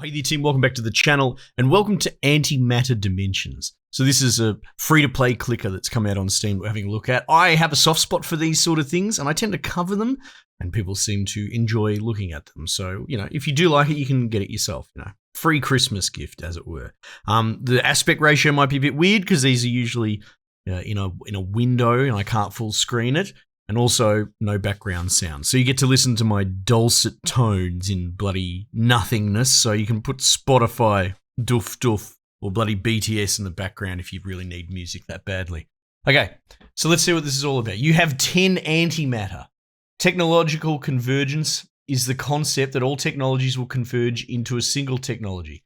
Hey there team, welcome back to the channel and welcome to Antimatter Dimensions. So this is a free-to-play clicker that's come out on Steam we're having a look at. I have a soft spot for these sort of things and I tend to cover them and people seem to enjoy looking at them. So, if you do like it, you can get it yourself, Free Christmas gift, as it were. The aspect ratio might be a bit weird because these are usually in a window and I can't full screen it. And also, no background sound. So you get to listen to my dulcet tones in bloody nothingness. So you can put Spotify, doof doof, or bloody BTS in the background if you really need music that badly. Okay, so let's see what this is all about. You have 10 antimatter. Technological convergence is the concept that all technologies will converge into a single technology.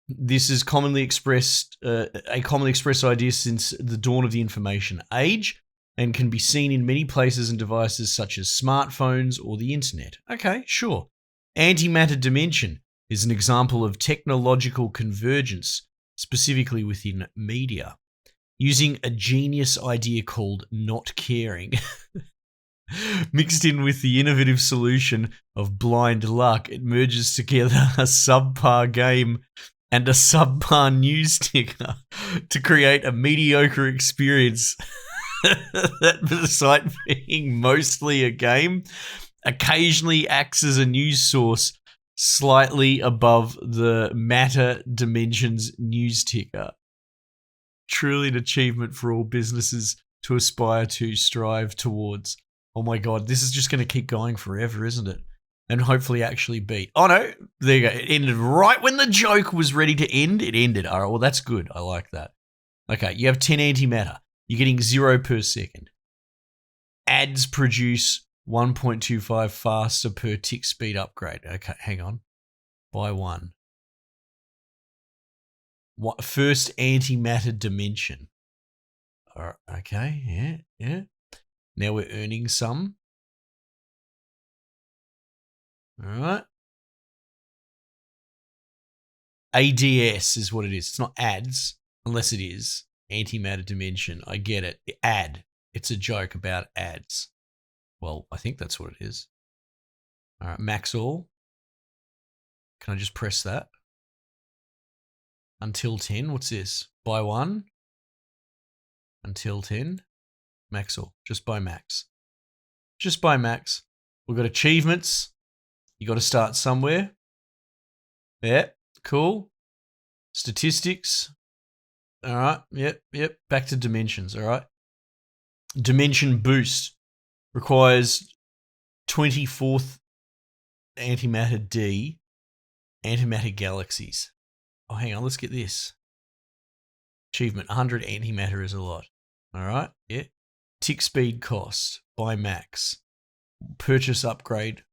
This is a commonly expressed idea since the dawn of the information age, and can be seen in many places and devices such as smartphones or the internet. Okay, sure. Antimatter dimension is an example of technological convergence, specifically within media. Using a genius idea called not caring, mixed in with the innovative solution of blind luck, it merges together a subpar game and a subpar news ticker to create a mediocre experience. That despite being mostly a game, occasionally acts as a news source slightly above the Matter Dimensions news ticker. Truly an achievement for all businesses to aspire to, strive towards. Oh my god, this is just going to keep going forever, isn't it? And hopefully actually beat. Oh no, there you go. It ended right when the joke was ready to end. It ended. All right, well that's good. I like that. Okay, you have 10 antimatter. You're getting 0 per second. Ads produce 1.25 faster per tick speed upgrade. Okay, hang on. Buy one. First antimatter dimension. All right, okay, yeah. Now we're earning some. All right. ADS is what it is. It's not ads, unless it is. Antimatter dimension. I get it. Ad. It's a joke about ads. Well, I think that's what it is. All right, max all. Can I just press that? Until 10. What's this? Buy one. Until 10. Max all. Just buy max. Just buy max. We've got achievements. You got to start somewhere. Yeah, cool. Statistics. All right, yep. Back to dimensions, all right. Dimension boost requires 24th antimatter D, antimatter galaxies. Oh, hang on, let's get this. Achievement, 100 antimatter is a lot. All right, yeah. Tick speed cost, buy max. Purchase upgrade,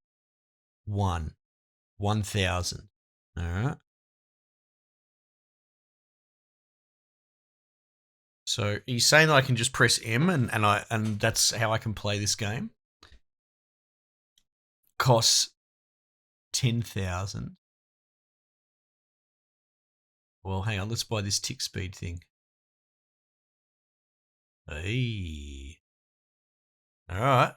1,000. All right. So he's saying that I can just press M and that's how I can play this game. Costs 10,000. Well, hang on, let's buy this tick speed thing. Hey. All right.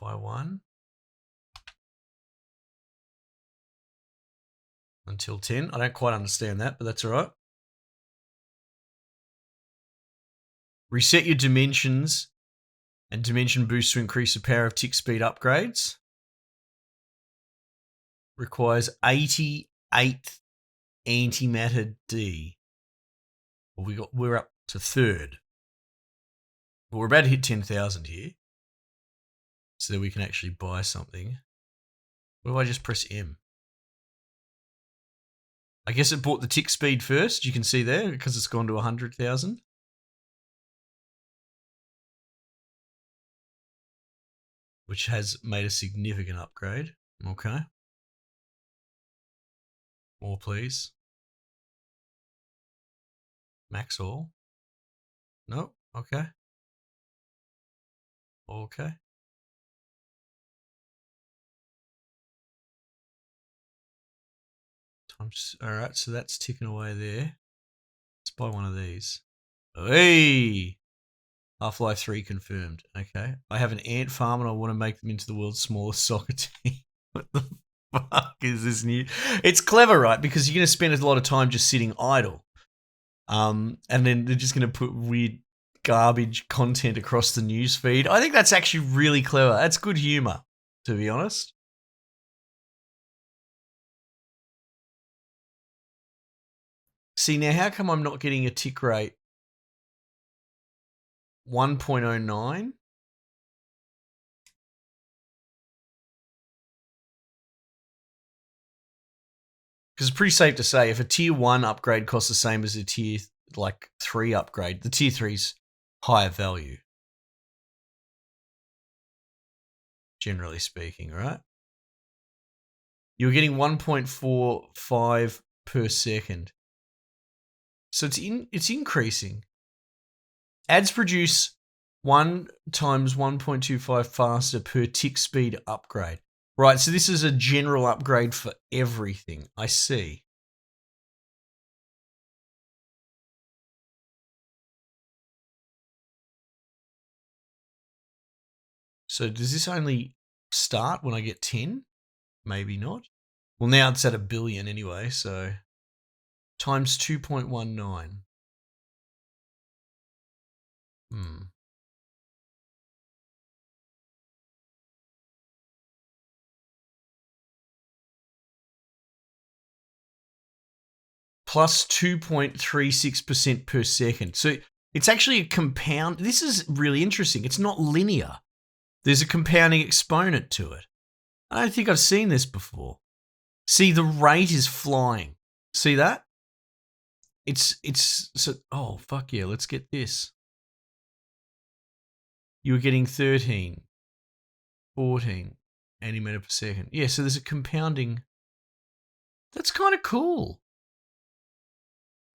Buy one. Until 10. I don't quite understand that, but that's all right. Reset your dimensions and dimension boost to increase the power of tick speed upgrades. Requires 88th antimatter D. Well, we're up to 3rd. But we're about to hit 10,000 here. So that we can actually buy something. What do I just press M? I guess it bought the tick speed first. You can see there because it's gone to 100,000. Which has made a significant upgrade. Okay. More, please. Max all. No. Okay. Okay. All right, so that's ticking away there. Let's buy one of these. Hey! Half-Life 3 confirmed. Okay. I have an ant farm and I want to make them into the world's smallest soccer team. What the fuck is this new? It's clever, right? Because you're going to spend a lot of time just sitting idle. And then they're just going to put weird garbage content across the news feed. I think that's actually really clever. That's good humor, to be honest. See, now how come I'm not getting a tick rate 1.09? Because it's pretty safe to say if a tier 1 upgrade costs the same as a tier 3 upgrade, the tier 3's higher value. Generally speaking, right? You're getting 1.45 per second. So it's increasing. Ads produce 1 times 1.25 faster per tick speed upgrade. Right, so this is a general upgrade for everything. I see. So does this only start when I get 10? Maybe not. Well, now it's at 1 billion anyway, so times 2.19. Plus 2.36% per second. So it's actually a compound. This is really interesting. It's not linear. There's a compounding exponent to it. I don't think I've seen this before. See, the rate is flying. See that? It's so, oh, fuck yeah, let's get this. You were getting 13, 14 antimeter per second. Yeah, so there's a compounding. That's kind of cool.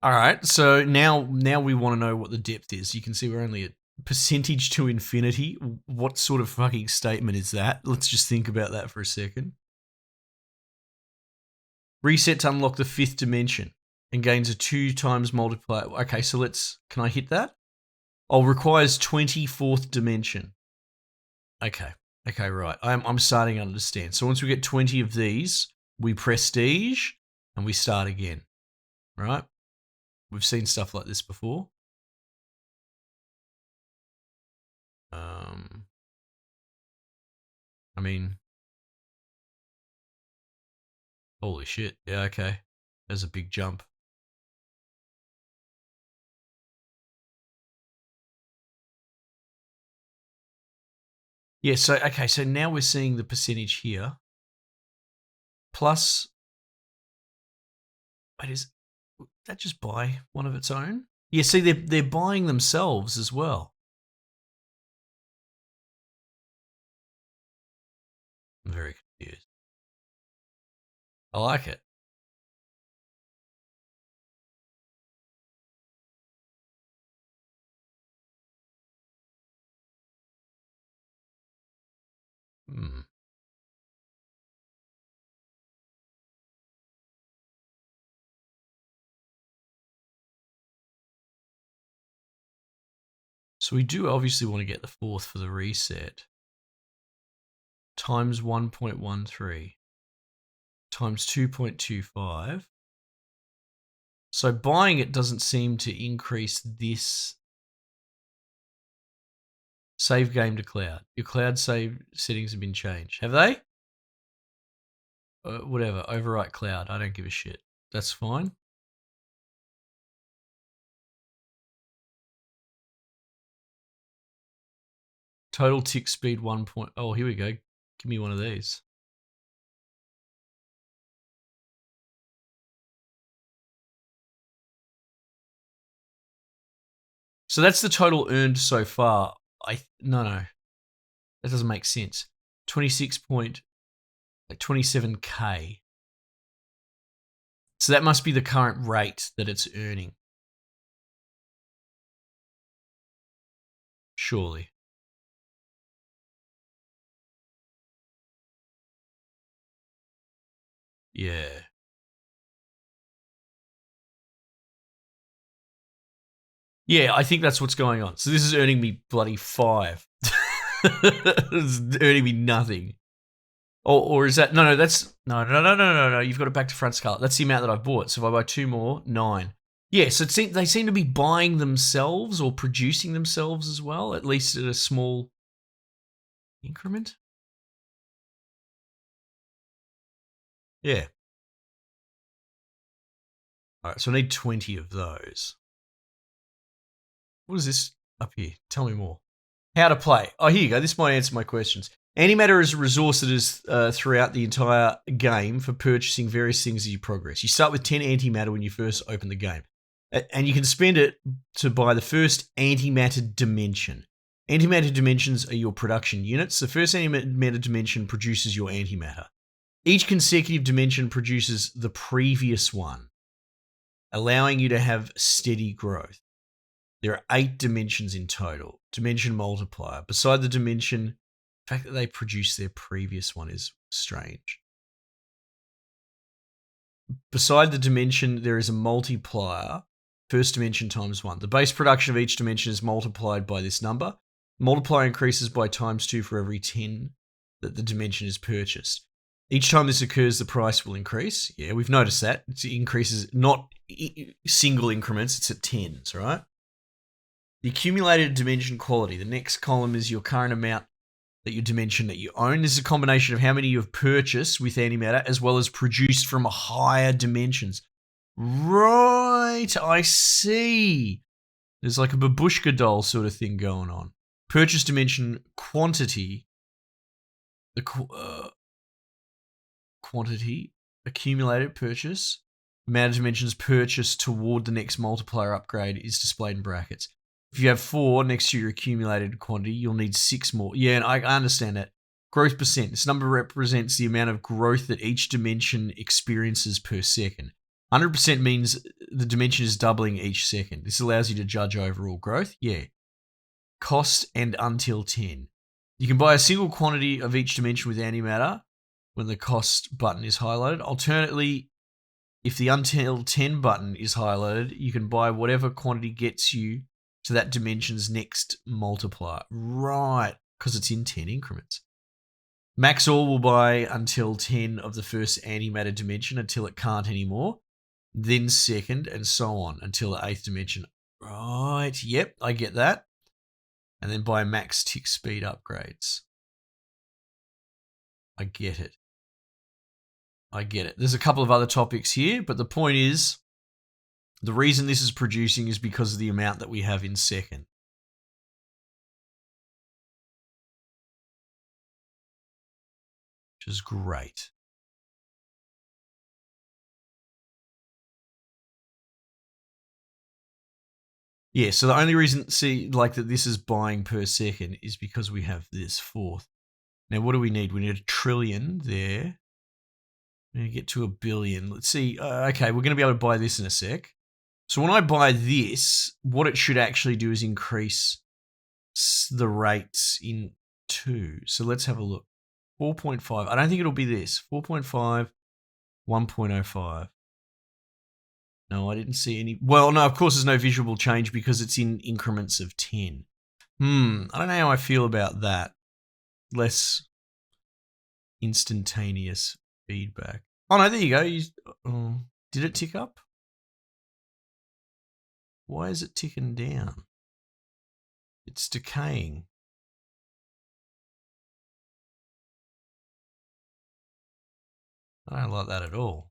All right, so now we want to know what the depth is. You can see we're only at percentage to infinity. What sort of fucking statement is that? Let's just think about that for a second. Reset to unlock the 5th dimension and gains a 2 times multiplier. Okay, so can I hit that? Oh, requires 24th dimension. Okay, right. I'm starting to understand. So once we get 20 of these, we prestige and we start again, right? We've seen stuff like this before. I mean, holy shit. Yeah, okay. There's a big jump. Yeah, so okay, so now we're seeing the percentage here. Plus, wait, is that just buy one of its own? Yeah, see, they're buying themselves as well. I'm very confused. I like it. So we do obviously want to get the 4th for the reset. Times 1.13 times 2.25. So buying it doesn't seem to increase this. Save game to cloud. Your cloud save settings have been changed. Have they? Whatever. Overwrite cloud. I don't give a shit. That's fine. Total tick speed 1. Oh, here we go. Give me one of these. So that's the total earned so far. No. That doesn't make sense. 26.27k. So that must be the current rate that it's earning. Surely. Yeah. Yeah, I think that's what's going on. So this is earning me bloody 5. It's earning me nothing. Or is that that's no. You've got it back to front Scarlet. That's the amount that I've bought. So if I buy 2 more, 9. Yeah, so they seem to be buying themselves or producing themselves as well, at least at a small increment. Yeah. All right, so I need 20 of those. What is this up here? Tell me more. How to play. Oh, here you go. This might answer my questions. Antimatter is a resource that is throughout the entire game for purchasing various things as you progress. You start with 10 antimatter when you first open the game. And you can spend it to buy the first antimatter dimension. Antimatter dimensions are your production units. The first antimatter dimension produces your antimatter. Each consecutive dimension produces the previous one, allowing you to have steady growth. There are 8 dimensions in total. Dimension multiplier. Beside the dimension, the fact that they produce their previous one is strange. Beside the dimension, there is a multiplier. First dimension times 1. The base production of each dimension is multiplied by this number. Multiplier increases by times 2 for every 10 that the dimension is purchased. Each time this occurs, the price will increase. Yeah, we've noticed that. It increases not single increments, it's at tens, right? The accumulated dimension quality. The next column is your current amount that your dimension that you own. This is a combination of how many you have purchased with antimatter as well as produced from higher dimensions. Right, I see. There's like a babushka doll sort of thing going on. Purchase dimension quantity. The quantity accumulated purchase. Amount of dimensions purchased toward the next multiplier upgrade is displayed in brackets. If you have 4 next to your accumulated quantity, you'll need 6 more. Yeah, and I understand that. Growth percent. This number represents the amount of growth that each dimension experiences per second. 100% means the dimension is doubling each second. This allows you to judge overall growth. Yeah. Cost and until 10. You can buy a single quantity of each dimension with antimatter when the cost button is highlighted. Alternately, if the until 10 button is highlighted, you can buy whatever quantity gets you to that dimension's next multiplier. Right, because it's in 10 increments. Max all will buy until 10 of the first antimatter dimension until it can't anymore. Then second, and so on until the 8th dimension. Right, yep, I get that. And then buy max tick speed upgrades. I get it. There's a couple of other topics here, but the point is, the reason this is producing is because of the amount that we have in second. Which is great. Yeah, so the only reason, that this is buying per second is because we have this 4th. Now, what do we need? We need 1 trillion there. We're going to get to 1 billion. Let's see. Okay, we're going to be able to buy this in a sec. So when I buy this, what it should actually do is increase the rates in 2. So let's have a look. 4.5. I don't think it'll be this. 4.5, 1.05. No, I didn't see any. Well, no, of course there's no visual change because it's in increments of 10. I don't know how I feel about that. Less instantaneous feedback. Oh, no, there you go. Did it tick up? Why is it ticking down? It's decaying. I don't like that at all.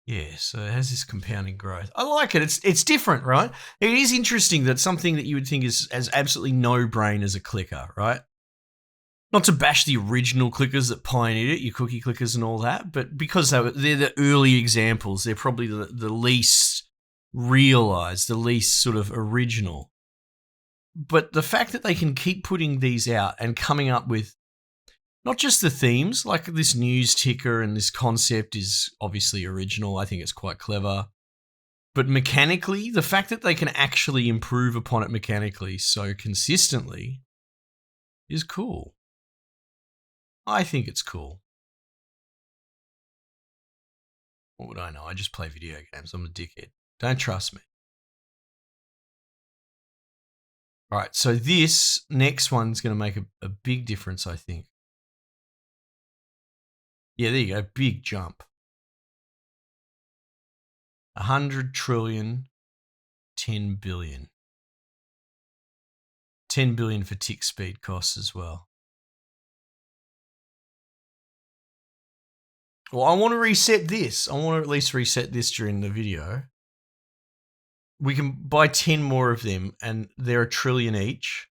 Yeah, so it has this compounding growth. I like it. It's different, right? It is interesting that something that you would think is as absolutely no brain as a clicker, right? Not to bash the original clickers that pioneered it, your cookie clickers and all that, but because they're the early examples, they're probably the least realized, the least sort of original. But the fact that they can keep putting these out and coming up with not just the themes, like this news ticker and this concept is obviously original. I think it's quite clever. But mechanically, the fact that they can actually improve upon it mechanically so consistently is cool. I think it's cool. What would I know? I just play video games. I'm a dickhead. Don't trust me. All right, so this next one's going to make a big difference, I think. Yeah, there you go. Big jump. 100 trillion, 10 billion. 10 billion for tick speed costs as well. Well, I want to reset this. I want to at least reset this during the video. We can buy 10 more of them, and they're $1 trillion each.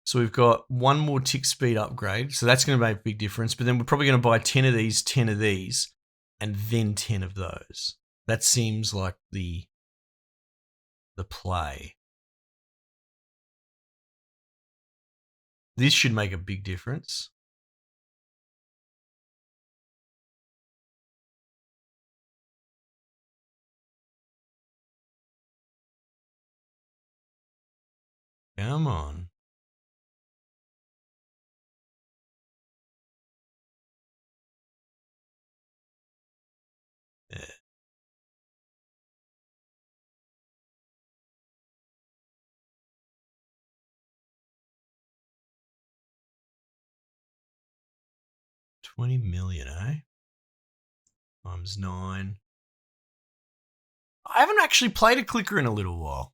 So we've got one more tick speed upgrade. So that's going to make a big difference. But then we're probably going to buy 10 of these, and then 10 of those. That seems like the play. This should make a big difference. Come on. Yeah. $20 million, eh? Times 9. I haven't actually played a clicker in a little while.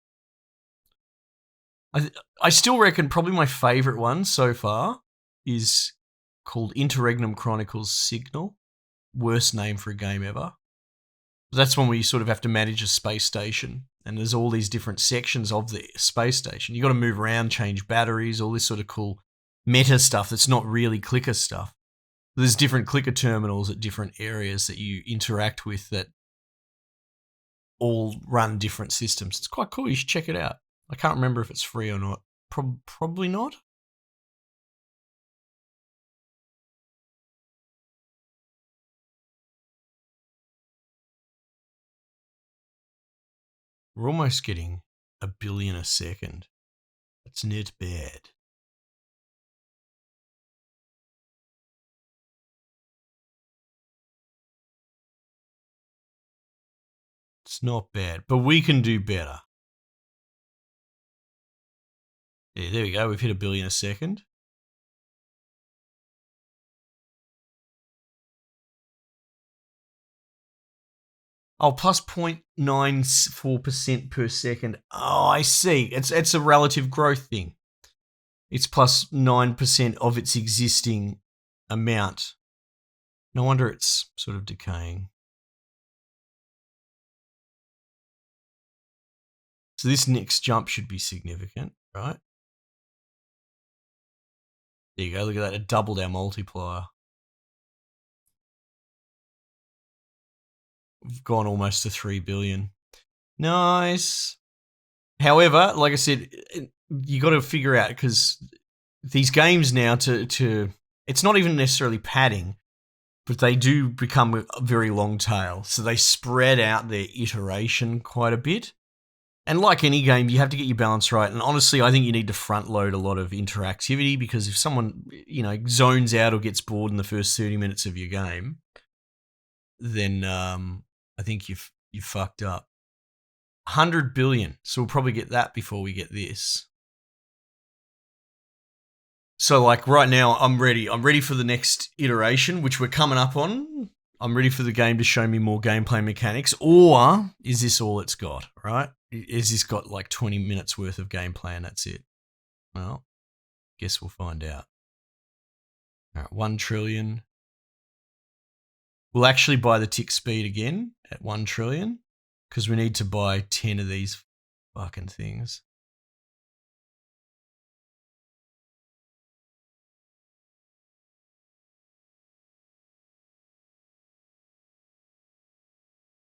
I still reckon probably my favourite one so far is called Interregnum Chronicles Signal. Worst name for a game ever. That's one where you sort of have to manage a space station, and there's all these different sections of the space station. You got to move around, change batteries, all this sort of cool meta stuff that's not really clicker stuff. There's different clicker terminals at different areas that you interact with that all run different systems. It's quite cool. You should check it out. I can't remember if it's free or not. Probably not. We're almost getting 1 billion a second. That's not bad. It's not bad, but we can do better. Yeah, there we go. We've hit 1 billion a second. Oh, plus 0.94% per second. Oh, I see. It's a relative growth thing. It's plus 9% of its existing amount. No wonder it's sort of decaying. So this next jump should be significant, right? There you go. Look at that. It doubled our multiplier. We've gone almost to 3 billion. Nice. However, like I said, you got to figure out, because these games now it's not even necessarily padding, but they do become a very long tail. So they spread out their iteration quite a bit. And like any game, you have to get your balance right. And honestly, I think you need to front load a lot of interactivity, because if someone, zones out or gets bored in the first 30 minutes of your game, then I think you've fucked up. 100 billion. So we'll probably get that before we get this. So like right now, I'm ready. I'm ready for the next iteration, which we're coming up on. I'm ready for the game to show me more gameplay mechanics. Or is this all it's got, right? Is this got like 20 minutes worth of gameplay and that's it? Well, guess we'll find out. All right, 1 trillion. We'll actually buy the tick speed again at 1 trillion, because we need to buy 10 of these fucking things.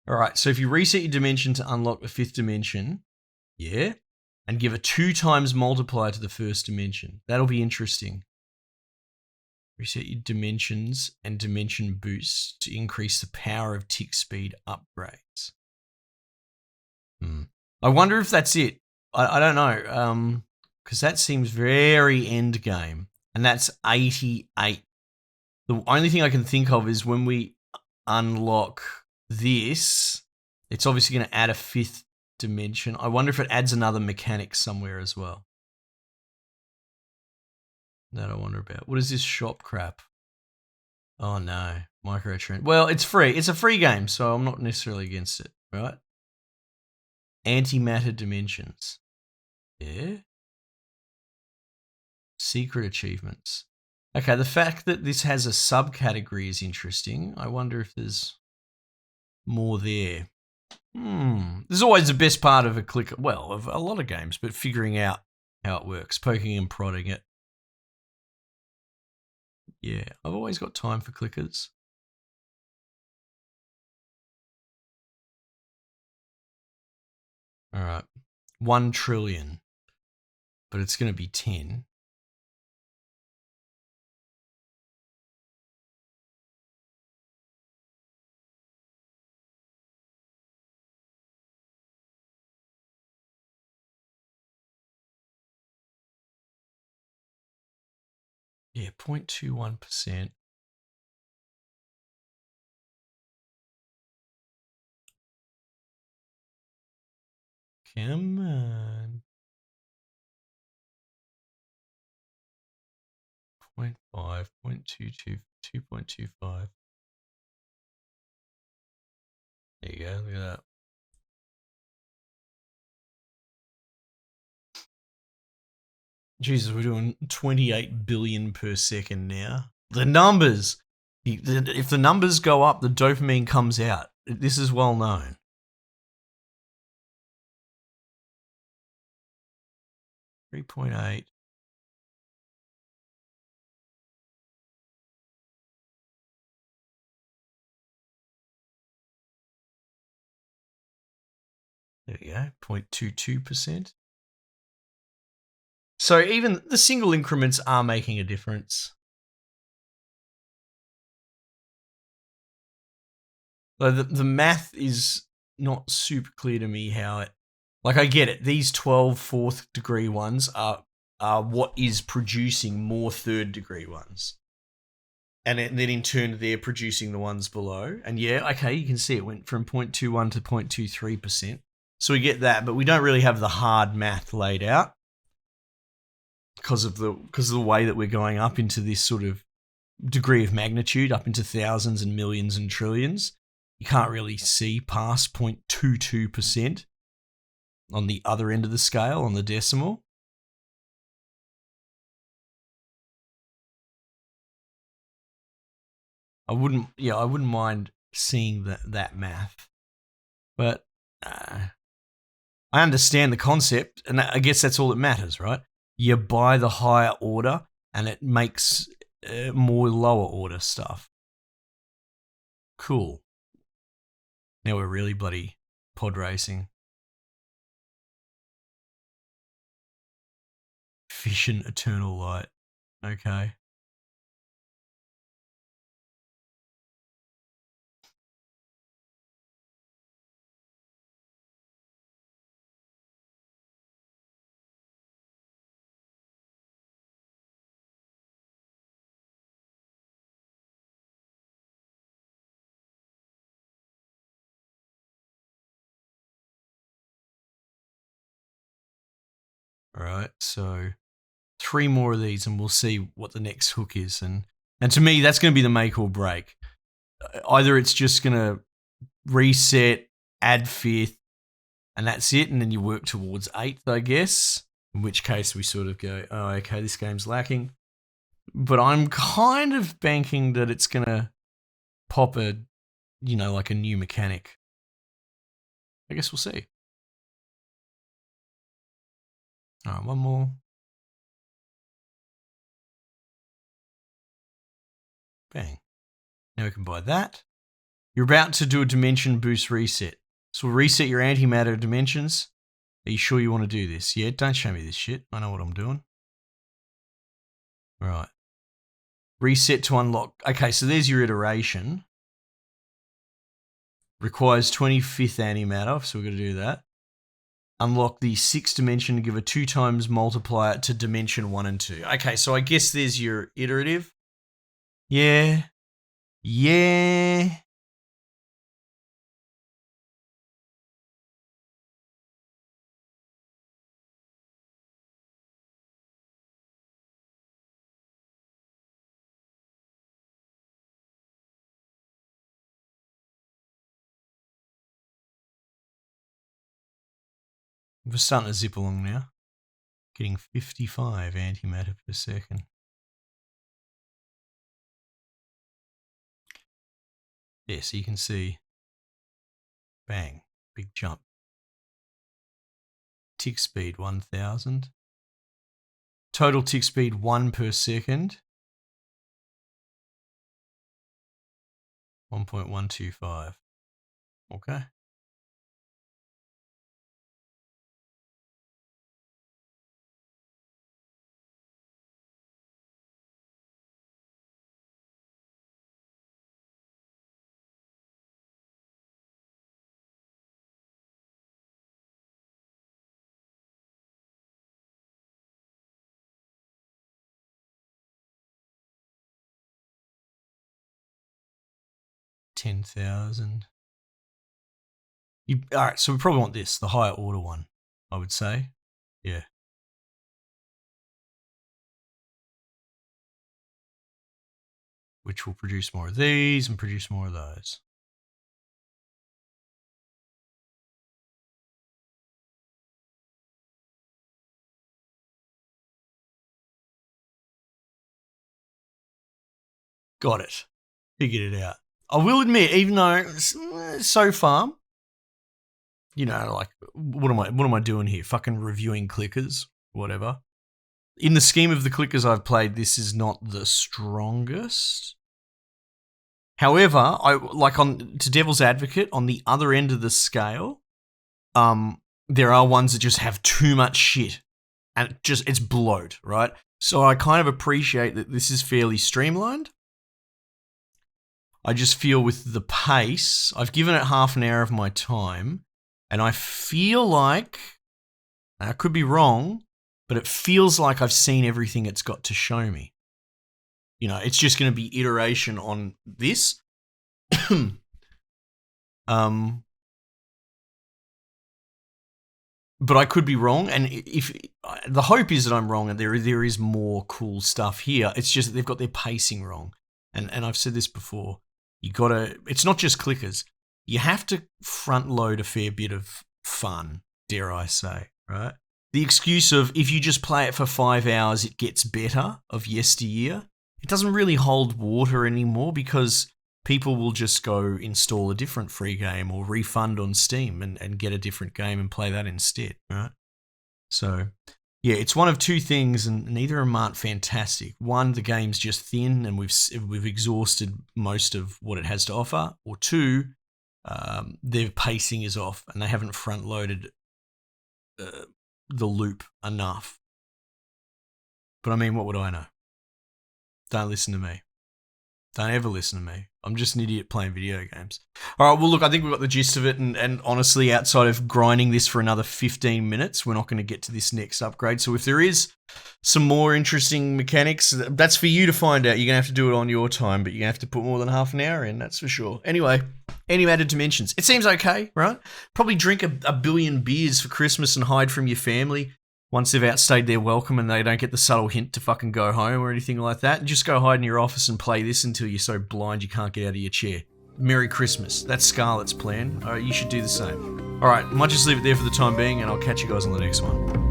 All right, so if you reset your dimension to unlock the 5th dimension, yeah, and give a 2 times multiplier to the first dimension, that'll be interesting. Reset your dimensions and dimension boosts to increase the power of tick speed upgrades. I wonder if that's it. I don't know. Because that seems very end game. And that's 88. The only thing I can think of is when we unlock this, it's obviously going to add a 5th dimension. I wonder if it adds another mechanic somewhere as well. That I wonder about. What is this shop crap? Oh no, microtrend. Well, it's free. It's a free game, so I'm not necessarily against it, right? Antimatter Dimensions. Yeah. Secret achievements. Okay, the fact that this has a subcategory is interesting. I wonder if there's more there. This is always the best part of a clicker. Well, of a lot of games, but figuring out how it works, poking and prodding it. Yeah, I've always got time for clickers. All right, 1 trillion, but it's going to be 10. Yeah, 0.21%. Come on. 0.5, 0.22, 2.25. There you go, look at that. Jesus, we're doing 28 billion per second now. The numbers. If the numbers go up, the dopamine comes out. This is well known. $3.8. There we go, 0.22%. So even the single increments are making a difference. Though the math is not super clear to me how it... Like, I get it. These 12 4th degree ones are what is producing more 3rd degree ones. And then in turn, they're producing the ones below. And yeah, okay, you can see it went from 0.21 to 0.23%. So we get that, but we don't really have the hard math laid out because of the way that we're going up into this sort of degree of magnitude, up into thousands and millions and trillions. You can't really see past 0.22% on the other end of the scale, on the decimal. I wouldn't mind seeing that math, but I understand the concept, and I guess that's all that matters, right? You buy the higher order, and it makes more lower order stuff. Cool. Now we're really bloody pod racing. Fission Eternal Light. Okay. All right. So 3 more of these, and we'll see what the next hook is. And to me, that's going to be the make or break. Either it's just going to reset, add 5th, and that's it, and then you work towards 8th, I guess. In which case we sort of go, oh, okay, this game's lacking. But I'm kind of banking that it's going to pop like a new mechanic. I guess we'll see. All right, one more. Bang. Now we can buy that. You're about to do a dimension boost reset. So we'll reset your antimatter dimensions. Are you sure you want to do this? Yeah, don't show me this shit. I know what I'm doing. All right. Reset to unlock. Okay, so there's your iteration. Requires 25th antimatter, so we're going to do that. Unlock the 6th dimension to give a 2 times multiplier to dimension 1 and 2. Okay, so I guess there's your iterative. Yeah. Yeah. We're starting to zip along now. Getting 55 antimatter per second. Yeah, so you can see, bang, big jump. Tick speed 1000. Total tick speed 1 per second. 1.125. Okay. $10,000. All right, so we probably want this, the higher order one, I would say. Yeah. Which will produce more of these and produce more of those. Got it. Figured it out. I will admit, even though so far, you know, like, what am I doing here? Fucking reviewing clickers, whatever. In the scheme of the clickers I've played, this is not the strongest. However, I like to Devil's Advocate, on the other end of the scale, there are ones that just have too much shit and it's bloat, right? So I kind of appreciate that this is fairly streamlined. I just feel with the pace, I've given it half an hour of my time, and I feel like, I could be wrong, but it feels like I've seen everything it's got to show me. You know, it's just going to be iteration on this. But I could be wrong, and if the hope is that I'm wrong and there is more cool stuff here, it's just that they've got their pacing wrong. And I've said this before, it's not just clickers. You have to front load a fair bit of fun, dare I say, right? The excuse of if you just play it for 5 hours, it gets better of yesteryear, it doesn't really hold water anymore because people will just go install a different free game or refund on Steam and get a different game and play that instead, right? So, yeah, it's one of two things, and neither of them aren't fantastic. One, the game's just thin and we've exhausted most of what it has to offer. Or two, their pacing is off and they haven't front-loaded the loop enough. But I mean, what would I know? Don't listen to me. Don't ever listen to me. I'm just an idiot playing video games. All right, well, look, I think we've got the gist of it, and honestly, outside of grinding this for another 15 minutes, we're not going to get to this next upgrade. So if there is some more interesting mechanics, that's for you to find out. You're going to have to do it on your time, but you're going to have to put more than half an hour in, that's for sure. Anyway, Antimatter Dimensions. It seems okay, right? Probably drink a billion beers for Christmas and hide from your family. Once they've outstayed their welcome and they don't get the subtle hint to fucking go home or anything like that, and just go hide in your office and play this until you're so blind you can't get out of your chair. Merry Christmas. That's Scarlet's plan. All right, you should do the same. All right, might just leave it there for the time being, and I'll catch you guys on the next one.